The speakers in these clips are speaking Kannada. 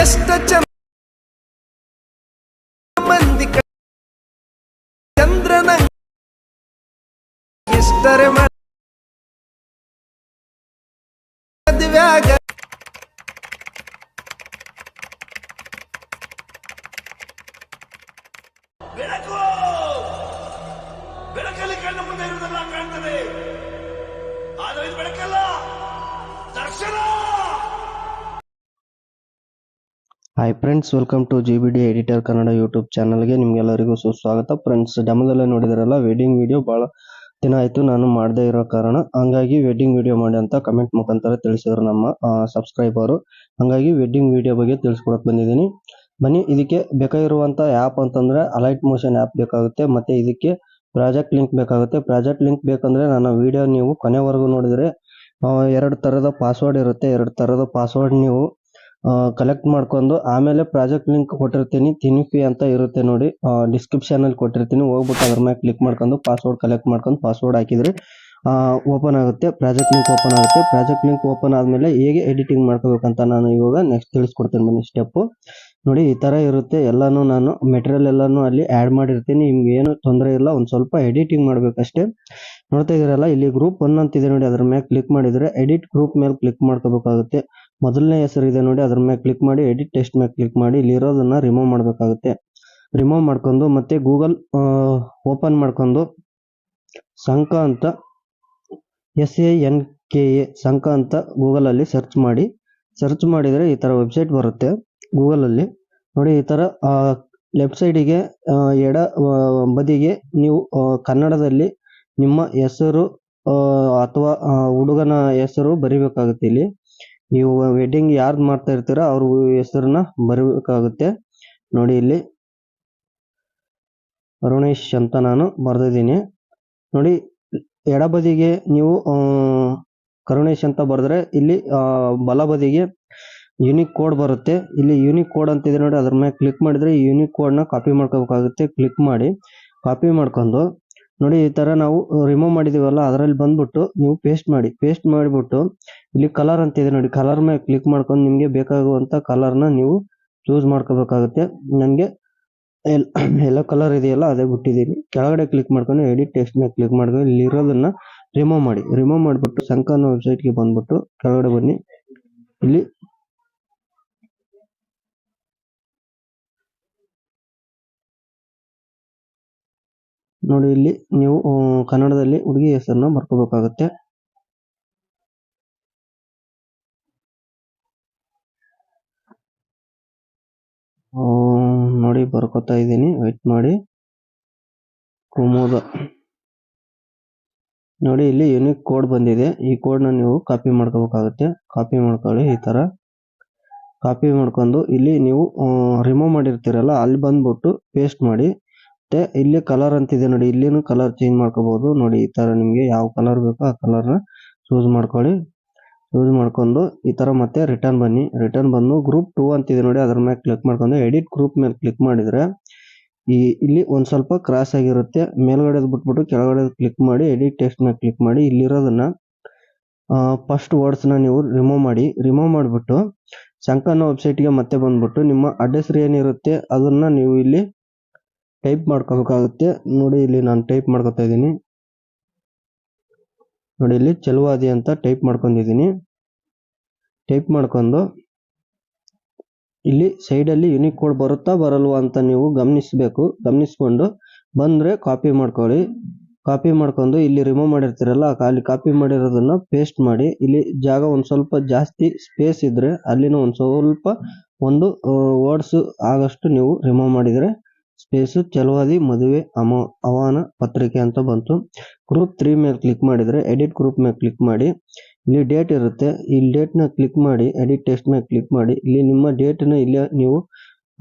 ಎಷ್ಟ ಮಂದಿ ಚಂದ್ರನ ಎಷ್ಟರೆ ಮದುವ್ಯಾಗ ಬೆಳಕು ಬೆಳಕಲ್ಲಿ ಕಣ್ಣ ಮುಂದೆ ಇರುವುದೆಲ್ಲ ಕಾಣ್ತದೆ, ಆದರೆ ಇದು ಬೆಳಕಲ್ಲ, ದರ್ಶನ. Hi friends, welcome to GBD editor Kannada YouTube ಚಾನಲ್ಗೆ ನಿಮ್ಗೆಲ್ಲರಿಗೂ ಸುಸ್ವಾಗತ. ಫ್ರೆಂಡ್ಸ್, ಡೆಮೋದಲ್ಲೇ ನೋಡಿದ್ರಲ್ಲ, ವೆಡ್ಡಿಂಗ್ ವಿಡಿಯೋ ಭಾಳ ದಿನ ಆಯಿತು ನಾನು ಮಾಡದೇ ಇರೋ ಕಾರಣ ಹಂಗಾಗಿ ವೆಡ್ಡಿಂಗ್ ವಿಡಿಯೋ ಮಾಡಿ ಅಂತ ಕಮೆಂಟ್ ಮುಖಾಂತರ ತಿಳಿಸಿದ್ರು ನಮ್ಮ ಸಬ್ಸ್ಕ್ರೈಬರು. ಹಂಗಾಗಿ ವೆಡ್ಡಿಂಗ್ ವಿಡಿಯೋ ಬಗ್ಗೆ ತಿಳಿಸ್ಕೊಡಕ್ಕೆ ಬಂದಿದ್ದೀನಿ. ಬನ್ನಿ, ಇದಕ್ಕೆ ಬೇಕಾಗಿರುವಂಥ ಆ್ಯಪ್ ಅಂತಂದರೆ ಅಲೈಟ್ ಮೋಷನ್ ಆ್ಯಪ್ ಬೇಕಾಗುತ್ತೆ, ಮತ್ತು ಇದಕ್ಕೆ ಪ್ರಾಜೆಕ್ಟ್ ಲಿಂಕ್ ಬೇಕಾಗುತ್ತೆ. ಪ್ರಾಜೆಕ್ಟ್ ಲಿಂಕ್ ಬೇಕಂದರೆ ನನ್ನ ವಿಡಿಯೋ ನೀವು ಕೊನೆವರೆಗೂ ನೋಡಿದರೆ 2 ಥರದ ಪಾಸ್ವರ್ಡ್ ಇರುತ್ತೆ. 2 ಥರದ ಪಾಸ್ವರ್ಡ್ ನೀವು ಕಲೆಕ್ಟ್ ಮಾಡ್ಕೊಂಡು ಆಮೇಲೆ ಪ್ರಾಜೆಕ್ಟ್ ಲಿಂಕ್ ಕೊಟ್ಟಿರ್ತೀನಿ, ತಿನಿಫಿ ಅಂತ ಇರುತ್ತೆ ನೋಡಿ, ಡಿಸ್ಕ್ರಿಪ್ಷನ್ ಅಲ್ಲಿ ಕೊಟ್ಟಿರ್ತೀನಿ. ಹೋಗ್ಬಿಟ್ಟು ಅದ್ರ ಮೇಲೆ ಕ್ಲಿಕ್ ಮಾಡ್ಕೊಂಡು ಪಾಸ್ವರ್ಡ್ ಕಲೆಕ್ಟ್ ಮಾಡ್ಕೊಂಡು ಪಾಸ್ವರ್ಡ್ ಹಾಕಿದ್ರೆ ಓಪನ್ ಆಗುತ್ತೆ, ಪ್ರಾಜೆಕ್ಟ್ ಲಿಂಕ್ ಓಪನ್ ಆಗುತ್ತೆ. ಪ್ರಾಜೆಕ್ಟ್ ಲಿಂಕ್ ಓಪನ್ ಆದಮೇಲೆ ಹೇಗೆ ಎಡಿಟಿಂಗ್ ಮಾಡ್ಕೋಬೇಕಂತ ನಾನು ಇವಾಗ ನೆಕ್ಸ್ಟ್ ತಿಳಿಸ್ಕೊಡ್ತೀನಿ. ಬನ್ನಿ, ಸ್ಟೆಪ್ಪು ನೋಡಿ, ಈ ಥರ ಇರುತ್ತೆ. ಎಲ್ಲಾನು ನಾನು ಮೆಟೀರಿಯಲ್ ಎಲ್ಲಾನು ಅಲ್ಲಿ ಆ್ಯಡ್ ಮಾಡಿರ್ತೀನಿ. ನಿಮ್ಗೆ ಏನು ತೊಂದರೆ ಇಲ್ಲ, ಒಂದು ಸ್ವಲ್ಪ ಎಡಿಟಿಂಗ್ ಮಾಡ್ಬೇಕಷ್ಟೇ. ನೋಡ್ತಾ ಇದ್ದೀರಲ್ಲ, ಇಲ್ಲಿ ಗ್ರೂಪ್ 1 ಅಂತಿದೆ ನೋಡಿ, ಅದ್ರ ಮೇಲೆ ಕ್ಲಿಕ್ ಮಾಡಿದರೆ ಎಡಿಟ್ ಗ್ರೂಪ್ ಮೇಲೆ ಕ್ಲಿಕ್ ಮಾಡ್ಕೋಬೇಕಾಗುತ್ತೆ. ಮೊದಲನೇ ಹೆಸರು ಇದೆ ನೋಡಿ, ಅದ್ರ ಮೇಲೆ ಕ್ಲಿಕ್ ಮಾಡಿ ಎಡಿಟ್ ಟೆಕ್ಸ್ಟ್ ಮೇಲೆ ಕ್ಲಿಕ್ ಮಾಡಿ ಇಲ್ಲಿರೋದನ್ನ ರಿಮೂವ್ ಮಾಡಬೇಕಾಗುತ್ತೆ. ರಿಮೂವ್ ಮಾಡ್ಕೊಂಡು ಮತ್ತೆ ಗೂಗಲ್ ಓಪನ್ ಮಾಡ್ಕೊಂಡು ಸಂಕ ಅಂತ SANKA ಸಂಕ ಅಂತ ಗೂಗಲಲ್ಲಿ ಸರ್ಚ್ ಮಾಡಿ. ಸರ್ಚ್ ಮಾಡಿದರೆ ಈ ಥರ ವೆಬ್ಸೈಟ್ ಬರುತ್ತೆ ಗೂಗಲಲ್ಲಿ ನೋಡಿ. ಈ ಥರ ಲೆಫ್ಟ್ ಸೈಡಿಗೆ ಎಡ ಬದಿಗೆ ನೀವು ಕನ್ನಡದಲ್ಲಿ ನಿಮ್ಮ ಹೆಸರು ಅಥವಾ ಹುಡುಗನ ಹೆಸರು ಬರಿಬೇಕಾಗುತ್ತೆ. ಇಲ್ಲಿ ನೀವು ವೆಡ್ಡಿಂಗ್ ಯಾರ್ದು ಮಾಡ್ತಾ ಇರ್ತೀರ ಅವ್ರ ಹೆಸರನ್ನ ಬರಬೇಕಾಗುತ್ತೆ ನೋಡಿ. ಇಲ್ಲಿ ಅರುಣೇಶ್ ಅಂತ ನಾನು ಬರ್ದಿದ್ದೀನಿ ನೋಡಿ. ಎಡಬದಿಗೆ ನೀವು ಕರುಣೇಶ್ ಅಂತ ಬರೆದ್ರೆ ಇಲ್ಲಿ ಬಲಬದಿಗೆ ಯೂನಿಕ್ ಕೋಡ್ ಬರುತ್ತೆ. ಇಲ್ಲಿ ಯೂನಿಕ್ ಕೋಡ್ ಅಂತಿದೆ ನೋಡಿ, ಅದ್ರ ಮೇಲೆ ಕ್ಲಿಕ್ ಮಾಡಿದ್ರೆ ಈ ಯೂನಿಕ್ ಕೋಡ್ನ ಕಾಪಿ ಮಾಡ್ಕೋಬೇಕಾಗುತ್ತೆ. ಕ್ಲಿಕ್ ಮಾಡಿ ಕಾಪಿ ಮಾಡ್ಕೊಂಡು ನೋಡಿ, ಈ ಥರ ನಾವು ರಿಮೂವ್ ಮಾಡಿದೀವಲ್ಲ ಅದರಲ್ಲಿ ಬಂದ್ಬಿಟ್ಟು ನೀವು ಪೇಸ್ಟ್ ಮಾಡಿ. ಪೇಸ್ಟ್ ಮಾಡಿಬಿಟ್ಟು ಇಲ್ಲಿ ಕಲರ್ ಅಂತಿದೆ ನೋಡಿ, ಕಲರ್ ಮೇಲೆ ಕ್ಲಿಕ್ ಮಾಡ್ಕೊಂಡು ನಿಮಗೆ ಬೇಕಾಗುವಂಥ ಕಲರ್ನ ನೀವು ಚೂಸ್ ಮಾಡ್ಕೋಬೇಕಾಗುತ್ತೆ. ನನಗೆ ಎಲ್ಲೋ ಕಲರ್ ಇದೆಯಲ್ಲ ಅದೇ ಬಿಟ್ಟಿದ್ದೀನಿ. ಕೆಳಗಡೆ ಕ್ಲಿಕ್ ಮಾಡ್ಕೊಂಡು ಎಡಿಟ್ ಟೆಕ್ಸ್ಟ್ ಮೇಲೆ ಕ್ಲಿಕ್ ಮಾಡ್ಕೊಂಡು ಇಲ್ಲಿರೋದನ್ನ ರಿಮೂವ್ ಮಾಡಿ. ರಿಮೂವ್ ಮಾಡಿಬಿಟ್ಟು ಸಂಕನ ವೆಬ್ಸೈಟ್ಗೆ ಬಂದ್ಬಿಟ್ಟು ಕೆಳಗಡೆ ಬನ್ನಿ. ಇಲ್ಲಿ ನೋಡಿ, ಇಲ್ಲಿ ನೀವು ಕನ್ನಡದಲ್ಲಿ ಹುಡುಗಿ ಹೆಸರನ್ನ ಬರ್ಕೋಬೇಕಾಗುತ್ತೆ. ನೋಡಿ, ಬರ್ಕೋತಾ ಇದ್ದೀನಿ, ವೆಯ್ಟ್ ಮಾಡಿ. ಕುಮೋದ ನೋಡಿ, ಇಲ್ಲಿ ಯೂನಿಕ್ ಕೋಡ್ ಬಂದಿದೆ. ಈ ಕೋಡ್ನ ನೀವು ಕಾಪಿ ಮಾಡ್ಕೋಬೇಕಾಗುತ್ತೆ. ಕಾಪಿ ಮಾಡ್ಕೊಳ್ಳಿ. ಈ ಥರ ಕಾಪಿ ಮಾಡ್ಕೊಂಡು ಇಲ್ಲಿ ನೀವು ರಿಮೂವ್ ಮಾಡಿರ್ತೀರಲ್ಲ ಅಲ್ಲಿ ಬಂದ್ಬಿಟ್ಟು ಪೇಸ್ಟ್ ಮಾಡಿ. ಮತ್ತೆ ಇಲ್ಲಿ ಕಲರ್ ಅಂತಿದೆ ನೋಡಿ, ಇಲ್ಲಿನೂ ಕಲರ್ ಚೇಂಜ್ ಮಾಡ್ಕೋಬಹುದು ನೋಡಿ. ಈ ಥರ ನಿಮಗೆ ಯಾವ ಕಲರ್ ಬೇಕೋ ಆ ಕಲರ್ನ ಚೂಸ್ ಮಾಡ್ಕೊಳ್ಳಿ. ಚೂಸ್ ಮಾಡ್ಕೊಂಡು ಈ ಥರ ಮತ್ತೆ ರಿಟರ್ನ್ ಬನ್ನಿ. ರಿಟರ್ನ್ ಬಂದು ಗ್ರೂಪ್ 2 ಅಂತಿದೆ ನೋಡಿ, ಅದ್ರ ಮೇಲೆ ಕ್ಲಿಕ್ ಮಾಡ್ಕೊಂಡು ಎಡಿಟ್ ಗ್ರೂಪ್ ಮೇಲೆ ಕ್ಲಿಕ್ ಮಾಡಿದ್ರೆ ಇಲ್ಲಿ ಒಂದು ಸ್ವಲ್ಪ ಕ್ರಾಸ್ ಆಗಿರುತ್ತೆ. ಮೇಲ್ಗಡೆ ಬಿಟ್ಬಿಟ್ಟು ಕೆಳಗಡೆ ಕ್ಲಿಕ್ ಮಾಡಿ ಎಡಿಟ್ ಟೆಕ್ಸ್ಟ್ ಮೇಲೆ ಕ್ಲಿಕ್ ಮಾಡಿ ಇಲ್ಲಿರೋದನ್ನ ಫಸ್ಟ್ ವರ್ಡ್ಸ್ನ ನೀವು ರಿಮೂವ್ ಮಾಡಿ. ರಿಮೂವ್ ಮಾಡಿಬಿಟ್ಟು ಸಂಕನ ವೆಬ್ಸೈಟ್ಗೆ ಮತ್ತೆ ಬಂದ್ಬಿಟ್ಟು ನಿಮ್ಮ ಅಡ್ರೆಸ್ ಏನಿರುತ್ತೆ ಅದನ್ನ ನೀವು ಇಲ್ಲಿ ಟೈಪ್ ಮಾಡ್ಕೋಬೇಕಾಗುತ್ತೆ ನೋಡಿ. ಇಲ್ಲಿ ನಾನು ಟೈಪ್ ಮಾಡ್ಕೊತಾ ಇದ್ದೀನಿ ನೋಡಿ, ಇಲ್ಲಿ ಚೆಲುವಾದಿ ಅಂತ ಟೈಪ್ ಮಾಡ್ಕೊಂಡಿದ್ದೀನಿ. ಟೈಪ್ ಮಾಡ್ಕೊಂಡು ಇಲ್ಲಿ ಸೈಡಲ್ಲಿ ಯೂನಿಕ್ ಕೋಡ್ ಬರುತ್ತಾ ಬರಲ್ವಾ ಅಂತ ನೀವು ಗಮನಿಸಬೇಕು. ಗಮನಿಸ್ಕೊಂಡು ಬಂದರೆ ಕಾಪಿ ಮಾಡ್ಕೊಳ್ಳಿ. ಕಾಪಿ ಮಾಡ್ಕೊಂಡು ಇಲ್ಲಿ ರಿಮೂವ್ ಮಾಡಿರ್ತೀರಲ್ಲ ಅಲ್ಲಿ ಕಾಪಿ ಮಾಡಿರೋದನ್ನ ಪೇಸ್ಟ್ ಮಾಡಿ. ಇಲ್ಲಿ ಜಾಗ ಒಂದು ಸ್ವಲ್ಪ ಜಾಸ್ತಿ ಸ್ಪೇಸ್ ಇದ್ರೆ ಅಲ್ಲಿನ ಒಂದು ಸ್ವಲ್ಪ ಒಂದು ವರ್ಡ್ಸ್ ಆಗಷ್ಟು ನೀವು ರಿಮೂವ್ ಮಾಡಿದರೆ ಸ್ಪೇಸು ಚೆಲುವಾದಿ ಮದುವೆ ಆಹ್ವಾನ ಪತ್ರಿಕೆ ಅಂತ ಬಂತು. ಗ್ರೂಪ್ 3 ಮೇಲೆ ಕ್ಲಿಕ್ ಮಾಡಿದರೆ ಎಡಿಟ್ ಗ್ರೂಪ್ ಮೇಲೆ ಕ್ಲಿಕ್ ಮಾಡಿ. ಇಲ್ಲಿ ಡೇಟ್ ಇರುತ್ತೆ, ಇಲ್ಲಿ ಡೇಟ್ನ ಕ್ಲಿಕ್ ಮಾಡಿ ಎಡಿಟ್ ಟೆಕ್ಸ್ಟ್ ಮೇಲೆ ಕ್ಲಿಕ್ ಮಾಡಿ. ಇಲ್ಲಿ ನಿಮ್ಮ ಡೇಟ್ನ ಇಲ್ಲಿ ನೀವು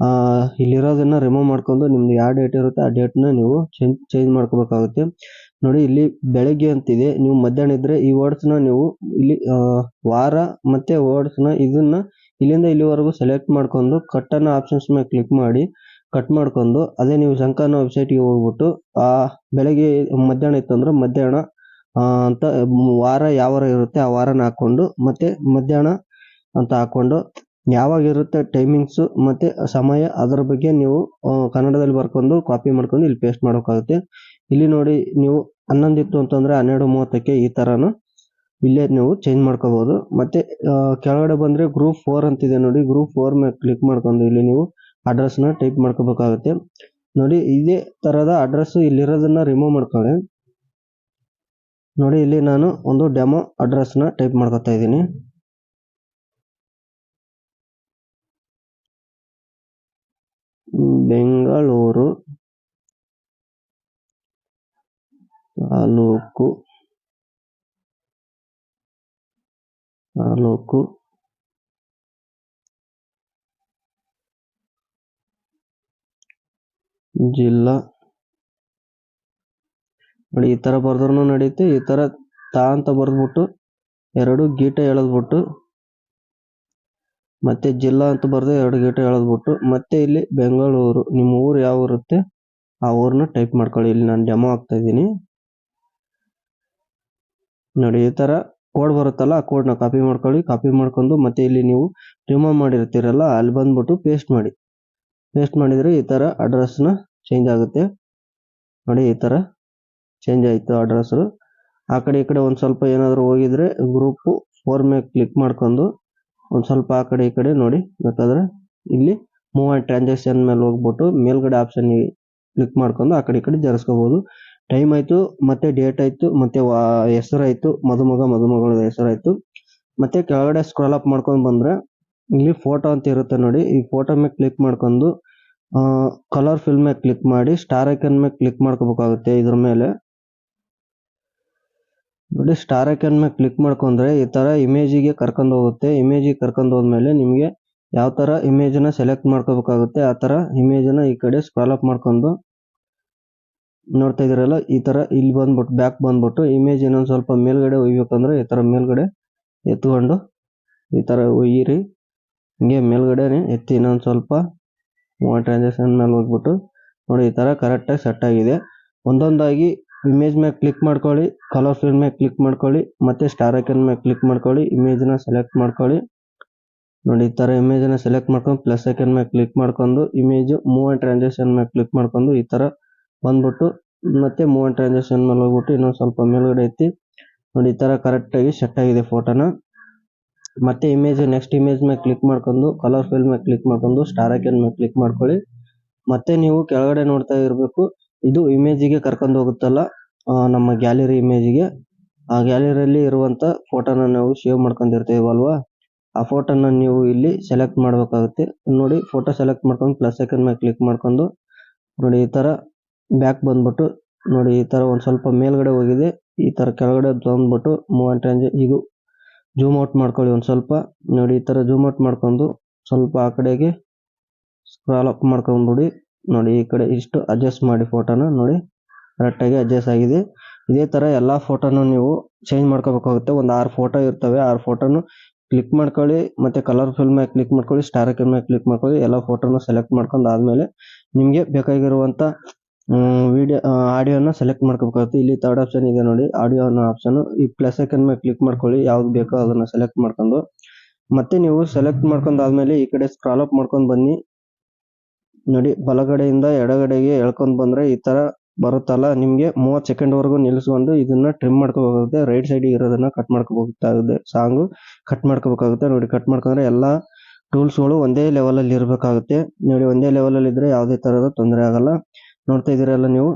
ಇಲ್ಲಿರೋದನ್ನ ರಿಮೂವ್ ಮಾಡ್ಕೊಂಡು ನಿಮ್ದು ಯಾವ ಡೇಟ್ ಇರುತ್ತೆ ಆ ಡೇಟ್ನ ನೀವು ಚೇಂಜ್ ಮಾಡ್ಕೋಬೇಕಾಗುತ್ತೆ ನೋಡಿ. ಇಲ್ಲಿ ಬೆಳಗ್ಗೆ ಅಂತಿದೆ, ನೀವು ಮಧ್ಯಾಹ್ನ ಇದ್ರೆ ಈ ವರ್ಡ್ಸ್ನ ನೀವು ಇಲ್ಲಿ ವಾರ ಮತ್ತೆ ವರ್ಡ್ಸ್ನ ಇದನ್ನ ಇಲ್ಲಿಂದ ಇಲ್ಲಿವರೆಗೂ ಸೆಲೆಕ್ಟ್ ಮಾಡ್ಕೊಂಡು ಕಟ್ ಅನ್ನೋ ಆಪ್ಷನ್ಸ್ ಮೇಲೆ ಕ್ಲಿಕ್ ಮಾಡಿ ಕಟ್ ಮಾಡ್ಕೊಂಡು ಅದೇ ನೀವು ಸಂಕನ ವೆಬ್ಸೈಟ್ಗೆ ಹೋಗ್ಬಿಟ್ಟು ಬೆಳಗ್ಗೆ ಮಧ್ಯಾಹ್ನ ಇತ್ತಂದ್ರೆ ಮಧ್ಯಾಹ್ನ ಅಂತ ವಾರ ಯಾವ ವಾರ ಇರುತ್ತೆ ಆ ವಾರನ ಹಾಕೊಂಡು ಮತ್ತೆ ಮಧ್ಯಾಹ್ನ ಅಂತ ಹಾಕೊಂಡು ಯಾವಾಗ ಇರುತ್ತೆ ಟೈಮಿಂಗ್ಸು ಮತ್ತು ಸಮಯ ಅದರ ಬಗ್ಗೆ ನೀವು ಕನ್ನಡದಲ್ಲಿ ಬರ್ಕೊಂಡು ಕಾಪಿ ಮಾಡ್ಕೊಂಡು ಇಲ್ಲಿ ಪೇಸ್ಟ್ ಮಾಡೋಕ್ಕಾಗುತ್ತೆ. ಇಲ್ಲಿ ನೋಡಿ ನೀವು 11 ಇತ್ತು ಅಂತಂದರೆ 12:30ಕ್ಕೆ ಈ ಥರನೂ ಇಲ್ಲೇ ನೀವು ಚೇಂಜ್ ಮಾಡ್ಕೋಬೋದು. ಮತ್ತು ಕೆಳಗಡೆ ಬಂದರೆ ಗ್ರೂಪ್ 4 ಅಂತಿದೆ ನೋಡಿ, ಗ್ರೂಪ್ 4 ಮೇಲೆ ಕ್ಲಿಕ್ ಮಾಡ್ಕೊಂಡು ಇಲ್ಲಿ ನೀವು ಅಡ್ರೆಸ್ನ ಟೈಪ್ ಮಾಡ್ಕೋಬೇಕಾಗುತ್ತೆ. ನೋಡಿ ಇದೇ ಥರದ ಅಡ್ರೆಸ್ಸು ಇಲ್ಲಿರೋದನ್ನು ರಿಮೂವ್ ಮಾಡ್ಕೊಳ್ಳಿ. ನೋಡಿ ಇಲ್ಲಿ ನಾನು ಒಂದು ಡೆಮೋ ಅಡ್ರೆಸ್ನ ಟೈಪ್ ಮಾಡ್ಕೊತಾ ಇದ್ದೀನಿ. ಬೆಂಗಳೂರು ತಾಲೂಕು ಜಿಲ್ಲಾ. ನೋಡಿ ಈ ಥರ ಬರೆದ್ರೂ ನಡೆಯುತ್ತೆ. ಈ ಥರ ತಾ ಅಂತ ಬರೆದ್ಬಿಟ್ಟು 2 ಗೀಟೆ ಎಳೆದ್ಬಿಟ್ಟು ಮತ್ತೆ ಜಿಲ್ಲಾ ಅಂತ ಬರೆದು 2 ಗೀಟೆ ಎಳೆದ್ಬಿಟ್ಟು ಮತ್ತೆ ಇಲ್ಲಿ ಬೆಂಗಳೂರು, ನಿಮ್ಮ ಊರು ಯಾವ ಇರುತ್ತೆ ಆ ಊರನ್ನ ಟೈಪ್ ಮಾಡ್ಕೊಳ್ಳಿ. ಇಲ್ಲಿ ನಾನು ಡೆಮೋ ಆಗ್ತಾ ಇದ್ದೀನಿ ನೋಡಿ. ಈ ಥರ ಕೋಡ್ ಬರುತ್ತಲ್ಲ, ಆ ಕೋಡ್ನ ಕಾಪಿ ಮಾಡ್ಕೊಳ್ಳಿ. ಕಾಪಿ ಮಾಡ್ಕೊಂಡು ಮತ್ತೆ ಇಲ್ಲಿ ನೀವು ರಿಮೂವ್ ಮಾಡಿರ್ತೀರಲ್ಲ ಅಲ್ಲಿ ಬಂದ್ಬಿಟ್ಟು ಪೇಸ್ಟ್ ಮಾಡಿ. ಪೇಸ್ಟ್ ಮಾಡಿದರೆ ಈ ಥರ ಅಡ್ರೆಸ್ನ ಚೇಂಜ್ ಆಗುತ್ತೆ ನೋಡಿ. ಈ ಥರ ಚೇಂಜ್ ಆಯಿತು ಅಡ್ರೆಸ್ಸು. ಆ ಕಡೆ ಈ ಕಡೆ ಒಂದು ಸ್ವಲ್ಪ ಏನಾದರೂ ಹೋಗಿದ್ರೆ ಗ್ರೂಪು 4 ಮೇಲೆ ಕ್ಲಿಕ್ ಮಾಡ್ಕೊಂಡು ಒಂದು ಸ್ವಲ್ಪ ಆ ಕಡೆ ಈ ಕಡೆ ನೋಡಿ. ಬೇಕಾದ್ರೆ ಇಲ್ಲಿ ಮೂವ್ ಆ್ಯಂಡ್ ಟ್ರಾನ್ಸಾಕ್ಷನ್ ಮೇಲೆ ಹೋಗ್ಬಿಟ್ಟು ಮೇಲ್ಗಡೆ ಆಪ್ಷನ್ಗೆ ಕ್ಲಿಕ್ ಮಾಡ್ಕೊಂಡು ಆ ಕಡೆ ಈ ಕಡೆ ಜರಿಸ್ಕೋಬೋದು. ಟೈಮ್ ಆಯಿತು, ಮತ್ತು ಡೇಟ್ ಆಯಿತು, ಮತ್ತು ಹೆಸರಾಯಿತು, ಮದುಮಗಳ ಹೆಸರಾಯಿತು. ಮತ್ತು ಕೆಳಗಡೆ ಸ್ಕ್ರಾಲ್ ಅಪ್ ಮಾಡ್ಕೊಂಡು ಬಂದರೆ ಇಲ್ಲಿ ಫೋಟೋ ಅಂತ ಇರುತ್ತೆ ನೋಡಿ. ಈ ಫೋಟೋ ಮೇಲೆ ಕ್ಲಿಕ್ ಮಾಡ್ಕೊಂಡು ಕಲರ್ ಫಿಲ್ ಮೇಲೆ ಕ್ಲಿಕ್ ಮಾಡಿ ಸ್ಟಾರ್ ಐಕನ್ ಮೇಲೆ ಕ್ಲಿಕ್ ಮಾಡ್ಕೋಬೇಕಾಗುತ್ತೆ. ಇದ್ರ ಮೇಲೆ ನೋಡಿ ಸ್ಟಾರ್ ಐಕನ್ ಮೇಲೆ ಕ್ಲಿಕ್ ಮಾಡ್ಕೊಂಡ್ರೆ ಈ ಥರ ಇಮೇಜಿಗೆ ಕರ್ಕೊಂಡು ಹೋಗುತ್ತೆ. ಇಮೇಜಿಗೆ ಕರ್ಕೊಂಡು ಹೋದ್ಮೇಲೆ ನಿಮಗೆ ಯಾವ ಥರ ಇಮೇಜನ್ನ ಸೆಲೆಕ್ಟ್ ಮಾಡ್ಕೋಬೇಕಾಗುತ್ತೆ ಆ ಥರ ಇಮೇಜನ್ನ ಈ ಕಡೆ ಸ್ಕ್ರಾಲ್ ಅಪ್ ಮಾಡ್ಕೊಂಡು ನೋಡ್ತಾ ಇದ್ದೀರಲ್ಲ, ಈ ಥರ ಇಲ್ಲಿ ಬಂದ್ಬಿಟ್ಟು ಬ್ಯಾಕ್ ಬಂದ್ಬಿಟ್ಟು ಇಮೇಜ್ ಇನ್ನೊಂದು ಸ್ವಲ್ಪ ಮೇಲ್ಗಡೆ ಒಯ್ಬೇಕಂದ್ರೆ ಈ ಥರ ಮೇಲ್ಗಡೆ ಎತ್ಕೊಂಡು ಈ ಥರ ಒಯ್ಯಿರಿ. ಹಿಂಗೆ ಮೇಲ್ಗಡೆ ಎತ್ತಿ ಇನ್ನೊಂದು ಸ್ವಲ್ಪ ಟ್ರಾನ್ಸಾಕ್ಷನ್ ಮೇಲೆ ಹೋಗ್ಬಿಟ್ಟು ನೋಡಿ ಈ ಥರ ಕರೆಕ್ಟಾಗಿ ಸೆಟ್ ಆಗಿದೆ. ಒಂದೊಂದಾಗಿ ಇಮೇಜ್ ಮೇಲೆ ಕ್ಲಿಕ್ ಮಾಡ್ಕೊಳ್ಳಿ, ಕಲರ್ ಫಿಲ್ ಮೇಲೆ ಕ್ಲಿಕ್ ಮಾಡ್ಕೊಳ್ಳಿ, ಮತ್ತು ಸ್ಟಾರ್ ಐಕನ್ ಮೇಲೆ ಕ್ಲಿಕ್ ಮಾಡ್ಕೊಳ್ಳಿ, ಇಮೇಜನ್ನ ಸೆಲೆಕ್ಟ್ ಮಾಡ್ಕೊಳ್ಳಿ. ನೋಡಿ ಈ ಥರ ಇಮೇಜನ್ನ ಸೆಲೆಕ್ಟ್ ಮಾಡ್ಕೊಂಡು ಪ್ಲಸ್ ಐಕನ್ ಮೇಲೆ ಕ್ಲಿಕ್ ಮಾಡ್ಕೊಂಡು ಇಮೇಜು ಮೂವ್ ಆ್ಯಂಡ್ ಟ್ರಾನ್ಸಾಕ್ಷನ್ ಮೇಲೆ ಕ್ಲಿಕ್ ಮಾಡ್ಕೊಂಡು ಈ ಥರ ಬಂದ್ಬಿಟ್ಟು ಮತ್ತೆ ಮೂವ್ ಆ್ಯಂಡ್ ಟ್ರಾನ್ಸಾಕ್ಷನ್ ಮೇಲೆ ಹೋಗ್ಬಿಟ್ಟು ಇನ್ನೊಂದು ಸ್ವಲ್ಪ ಮೇಲ್ಗಡೆ ಎತ್ತಿ ನೋಡಿ ಈ ಥರ ಕರೆಕ್ಟಾಗಿ ಸೆಟ್ ಆಗಿದೆ ಫೋಟೋನ. ಮತ್ತೆ ಇಮೇಜ್ ನೆಕ್ಸ್ಟ್ ಇಮೇಜ್ ಮೇಲೆ ಕ್ಲಿಕ್ ಮಾಡ್ಕೊಂಡು ಕಲರ್ ಫಿಲ್ ಮೇಲೆ ಕ್ಲಿಕ್ ಮಾಡ್ಕೊಂಡು ಸ್ಟಾರ್ ಐಕನ್ ಮೇಲೆ ಕ್ಲಿಕ್ ಮಾಡ್ಕೊಳ್ಳಿ. ಮತ್ತೆ ನೀವು ಕೆಳಗಡೆ ನೋಡ್ತಾ ಇರಬೇಕು, ಇದು ಇಮೇಜಿಗೆ ಕರ್ಕೊಂಡು ಹೋಗುತ್ತಲ್ಲ ನಮ್ಮ ಗ್ಯಾಲರಿ ಇಮೇಜಿಗೆ. ಆ ಗ್ಯಾಲರಿಯಲ್ಲಿ ಇರುವಂಥ ಫೋಟೋನ ನಾವು ಸೇವ್ ಮಾಡ್ಕೊಂಡಿರ್ತೀವಲ್ವಾ, ಆ ಫೋಟೋನ ನೀವು ಇಲ್ಲಿ ಸೆಲೆಕ್ಟ್ ಮಾಡಬೇಕಾಗುತ್ತೆ. ನೋಡಿ ಫೋಟೋ ಸೆಲೆಕ್ಟ್ ಮಾಡ್ಕೊಂಡು ಪ್ಲಸ್ ಐಕನ್ ಮೇಲೆ ಕ್ಲಿಕ್ ಮಾಡ್ಕೊಂಡು ನೋಡಿ ಈ ಥರ ಬ್ಯಾಕ್ ಬಂದ್ಬಿಟ್ಟು ನೋಡಿ ಈ ಥರ ಒಂದು ಸ್ವಲ್ಪ ಮೇಲ್ಗಡೆ ಹೋಗಿದೆ. ಈ ಥರ ಕೆಳಗಡೆ ಬಂದ್ಬಿಟ್ಟು ಮೂವ್ ಆ್ಯಂಡ್ ಟ್ರಾನ್ಸಾಕ್ಷನ್ ಇದು ಜೂಮ್ ಔಟ್ ಮಾಡ್ಕೊಳ್ಳಿ ಒಂದು ಸ್ವಲ್ಪ. ನೋಡಿ ಈ ಥರ ಜೂಮ್ ಔಟ್ ಮಾಡ್ಕೊಂಡು ಸ್ವಲ್ಪ ಆ ಕಡೆಗೆ ಸ್ಕ್ರಾಲ್ ಅಪ್ ಮಾಡ್ಕೊಂಡ್ಬಿಡಿ. ನೋಡಿ ಈ ಕಡೆ ಇಷ್ಟು ಅಡ್ಜಸ್ಟ್ ಮಾಡಿ ಫೋಟೋನ ನೋಡಿ ಕರೆಕ್ಟಾಗಿ ಅಡ್ಜಸ್ಟ್ ಆಗಿದೆ. ಇದೇ ಥರ ಎಲ್ಲ ಫೋಟೋನು ನೀವು ಚೇಂಜ್ ಮಾಡ್ಕೋಬೇಕಾಗುತ್ತೆ. ಒಂದು 6 ಫೋಟೋ ಇರ್ತವೆ, 6 ಫೋಟೋನು ಕ್ಲಿಕ್ ಮಾಡ್ಕೊಳ್ಳಿ, ಮತ್ತು ಕಲರ್ ಫಿಲ್ ಮೇಲೆ ಕ್ಲಿಕ್ ಮಾಡ್ಕೊಳ್ಳಿ, ಸ್ಟಾರ್ ಐಕನ್ ಮೇಲೆ ಕ್ಲಿಕ್ ಮಾಡ್ಕೊಳ್ಳಿ. ಎಲ್ಲ ಫೋಟೋನ ಸೆಲೆಕ್ಟ್ ಮಾಡ್ಕೊಂಡು ಆದಮೇಲೆ ನಿಮಗೆ ಬೇಕಾಗಿರುವಂಥ ಆಡಿಯೋನ ಸೆಲೆಕ್ಟ್ ಮಾಡ್ಕೋಬೇಕಾಗುತ್ತೆ. ಇಲ್ಲಿ ಥರ್ಡ್ ಆಪ್ಷನ್ ಇದೆ ನೋಡಿ, ಆಡಿಯೋ ಅನ್ನೋ ಆಪ್ಷನು. ಈ ಪ್ಲಸ್ ಐಕನ್ ಮೇಲೆ ಕ್ಲಿಕ್ ಮಾಡ್ಕೊಳ್ಳಿ, ಯಾವ್ದು ಬೇಕೋ ಅದನ್ನು ಸೆಲೆಕ್ಟ್ ಮಾಡ್ಕೊಂಡು. ಮತ್ತೆ ನೀವು ಸೆಲೆಕ್ಟ್ ಮಾಡ್ಕೊಂಡಾದ್ಮೇಲೆ ಈ ಕಡೆ ಸ್ಕ್ರಾಲ್ ಅಪ್ ಮಾಡ್ಕೊಂಡು ಬನ್ನಿ. ನೋಡಿ ಬಲಗಡೆಯಿಂದ ಎಡಗಡೆಗೆ ಎಳ್ಕೊಂಡು ಬಂದರೆ ಈ ಥರ ಬರುತ್ತಲ್ಲ, ನಿಮಗೆ 30 ಸೆಕೆಂಡ್ವರೆಗೂ ನಿಲ್ಲಿಸ್ಕೊಂಡು ಇದನ್ನು ಟ್ರಿಮ್ ಮಾಡ್ಕೋಬೇಕಾಗುತ್ತೆ. ರೈಟ್ ಸೈಡಿಗೆ ಇರೋದನ್ನು ಕಟ್ ಮಾಡ್ಕೋಬೇಕಾಗುತ್ತೆ, ಸಾಂಗು ಕಟ್ ಮಾಡ್ಕೋಬೇಕಾಗುತ್ತೆ. ನೋಡಿ ಕಟ್ ಮಾಡ್ಕೊಂಡ್ರೆ ಎಲ್ಲ ಟೂಲ್ಸ್ಗಳು ಒಂದೇ ಲೆವೆಲಲ್ಲಿ ಇರಬೇಕಾಗುತ್ತೆ. ನೋಡಿ ಒಂದೇ ಲೆವೆಲಲ್ಲಿ ಇದ್ದರೆ ಯಾವುದೇ ಥರದ ತೊಂದರೆ ಆಗಲ್ಲ. ನೋಡ್ತಾ ಇದ್ದೀರಲ್ಲ ನೀವು,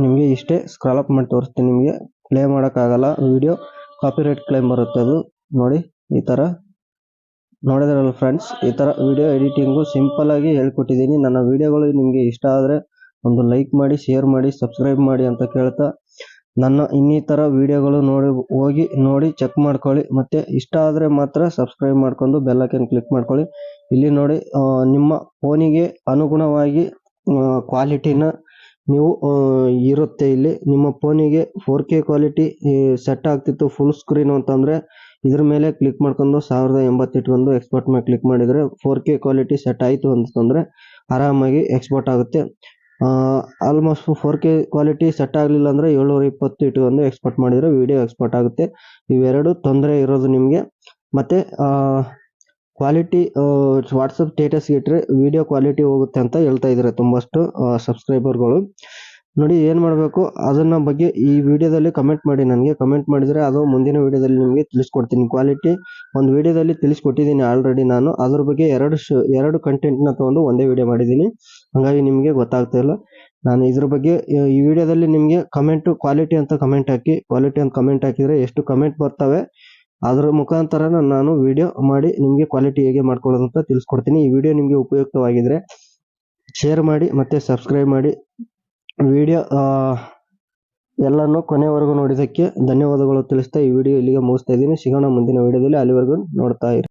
ನಿಮಗೆ ಇಷ್ಟೇ ಸ್ಕ್ರಾಲ್ ಅಪ್ ಮಾಡಿ ತೋರಿಸ್ತೀನಿ. ನಿಮಗೆ ಪ್ಲೇ ಮಾಡೋಕ್ಕಾಗಲ್ಲ, ವಿಡಿಯೋ ಕಾಪಿರೈಟ್ ಕ್ಲೈಮ್ ಬರುತ್ತೆ ಅದು. ನೋಡಿ ಈ ಥರ ನೋಡಿದ್ರಲ್ಲ ಫ್ರೆಂಡ್ಸ್, ಈ ಥರ ವಿಡಿಯೋ ಎಡಿಟಿಂಗು ಸಿಂಪಲ್ಲಾಗಿ ಹೇಳ್ಕೊಟ್ಟಿದ್ದೀನಿ. ನನ್ನ ವಿಡಿಯೋಗಳು ನಿಮಗೆ ಇಷ್ಟ ಆದರೆ ಒಂದು ಲೈಕ್ ಮಾಡಿ, ಶೇರ್ ಮಾಡಿ, ಸಬ್ಸ್ಕ್ರೈಬ್ ಮಾಡಿ ಅಂತ ಕೇಳ್ತಾ, ನನ್ನ ಇನ್ನಿತರ ವಿಡಿಯೋಗಳು ಹೋಗಿ ನೋಡಿ ಚೆಕ್ ಮಾಡ್ಕೊಳ್ಳಿ. ಮತ್ತು ಇಷ್ಟ ಆದರೆ ಮಾತ್ರ ಸಬ್ಸ್ಕ್ರೈಬ್ ಮಾಡ್ಕೊಂಡು ಬೆಲ್ ಐಕನ್ ಕ್ಲಿಕ್ ಮಾಡ್ಕೊಳ್ಳಿ. ಇಲ್ಲಿ ನೋಡಿ ನಿಮ್ಮ ಫೋನಿಗೆ ಅನುಗುಣವಾಗಿ ಕ್ವಾಲಿಟಿನ ನೀವು ಇರುತ್ತೆ. ಇಲ್ಲಿ ನಿಮ್ಮ ಫೋನಿಗೆ 4K ಕ್ವಾಲಿಟಿ ಸೆಟ್ ಆಗ್ತಿತ್ತು ಫುಲ್ ಸ್ಕ್ರೀನು ಅಂತಂದರೆ ಇದ್ರ ಮೇಲೆ ಕ್ಲಿಕ್ ಮಾಡ್ಕೊಂಡು 1080 ಇಟ್ಕೊಂಡು ಎಕ್ಸ್ಪೋರ್ಟ್ ಮೇಲೆ ಕ್ಲಿಕ್ ಮಾಡಿದರೆ 4K ಕ್ವಾಲಿಟಿ ಸೆಟ್ ಆಯಿತು ಅಂತಂದರೆ ಆರಾಮಾಗಿ ಎಕ್ಸ್ಪೋರ್ಟ್ ಆಗುತ್ತೆ. ಆಲ್ಮೋಸ್ಟ್ 4K ಕ್ವಾಲಿಟಿ ಸೆಟ್ ಆಗಲಿಲ್ಲ ಅಂದರೆ 720 ಇಟ್ಕೊಂಡು ಎಕ್ಸ್ಪೋರ್ಟ್ ಮಾಡಿದರೆ ವಿಡಿಯೋ ಎಕ್ಸ್ಪೋರ್ಟ್ ಆಗುತ್ತೆ. ಇವೆರಡು ತೊಂದರೆ ಇರೋದು ನಿಮಗೆ. ಮತ್ತು ಕ್ವಾಲಿಟಿ ವಾಟ್ಸಪ್ ಸ್ಟೇಟಸ್ ಇಟ್ಟರೆ ವಿಡಿಯೋ ಕ್ವಾಲಿಟಿ ಹೋಗುತ್ತೆ ಅಂತ ಹೇಳ್ತಾ ಇದ್ದಾರೆ ತುಂಬಷ್ಟು ಸಬ್ಸ್ಕ್ರೈಬರ್ಗಳು. ನೋಡಿ ಏನು ಮಾಡಬೇಕು ಅದನ್ನ ಬಗ್ಗೆ ಈ ವಿಡಿಯೋದಲ್ಲಿ ಕಮೆಂಟ್ ಮಾಡಿ, ನನಗೆ ಕಮೆಂಟ್ ಮಾಡಿದರೆ ಅದು ಮುಂದಿನ ವಿಡಿಯೋದಲ್ಲಿ ನಿಮಗೆ ತಿಳಿಸ್ಕೊಡ್ತೀನಿ. ಕ್ವಾಲಿಟಿ ಒಂದು ವಿಡಿಯೋದಲ್ಲಿ ತಿಳಿಸ್ಕೊಟ್ಟಿದ್ದೀನಿ ಆಲ್ರೆಡಿ ನಾನು. ಅದ್ರ ಬಗ್ಗೆ ಎರಡು ಕಂಟೆಂಟ್ನ ತೊಗೊಂಡು ಒಂದೇ ವಿಡಿಯೋ ಮಾಡಿದ್ದೀನಿ, ಹಾಗಾಗಿ ನಿಮಗೆ ಗೊತ್ತಾಗ್ತಾ ಇಲ್ಲ. ನಾನು ಇದ್ರ ಬಗ್ಗೆ ಈ ವಿಡಿಯೋದಲ್ಲಿ ನಿಮಗೆ ಕ್ವಾಲಿಟಿ ಅಂತ ಕಮೆಂಟ್ ಹಾಕಿ, ಕ್ವಾಲಿಟಿ ಅಂತ ಕಮೆಂಟ್ ಹಾಕಿದರೆ ಎಷ್ಟು ಕಮೆಂಟ್ ಬರ್ತವೆ ಅದರ ಮುಖಾಂತರ ನಾನು ವಿಡಿಯೋ ಮಾಡಿ ನಿಮಗೆ ಕ್ವಾಲಿಟಿ ಹೇಗೆ ಮಾಡ್ಕೊಳ್ಳೋದು ಅಂತ ತಿಳಿಸ್ಕೊಡ್ತೀನಿ. ಈ ವಿಡಿಯೋ ನಿಮಗೆ ಉಪಯುಕ್ತವಾಗಿದ್ರೆ ಶೇರ್ ಮಾಡಿ ಮತ್ತು ಸಬ್ಸ್ಕ್ರೈಬ್ ಮಾಡಿ. ವಿಡಿಯೋ ಎಲ್ಲನೂ ಕೊನೆವರೆಗೂ ನೋಡಿದ್ದಕ್ಕೆ ಧನ್ಯವಾದಗಳು ತಿಳಿಸ್ತಾ ಈ ವಿಡಿಯೋ ಇಲ್ಲಿಗೆ ಮುಗಿಸ್ತಾ ಇದ್ದೀನಿ. ಸಿಗೋಣ ಮುಂದಿನ ವಿಡಿಯೋದಲ್ಲಿ, ಅಲ್ಲಿವರೆಗೂ ನೋಡ್ತಾ ಇರಿ.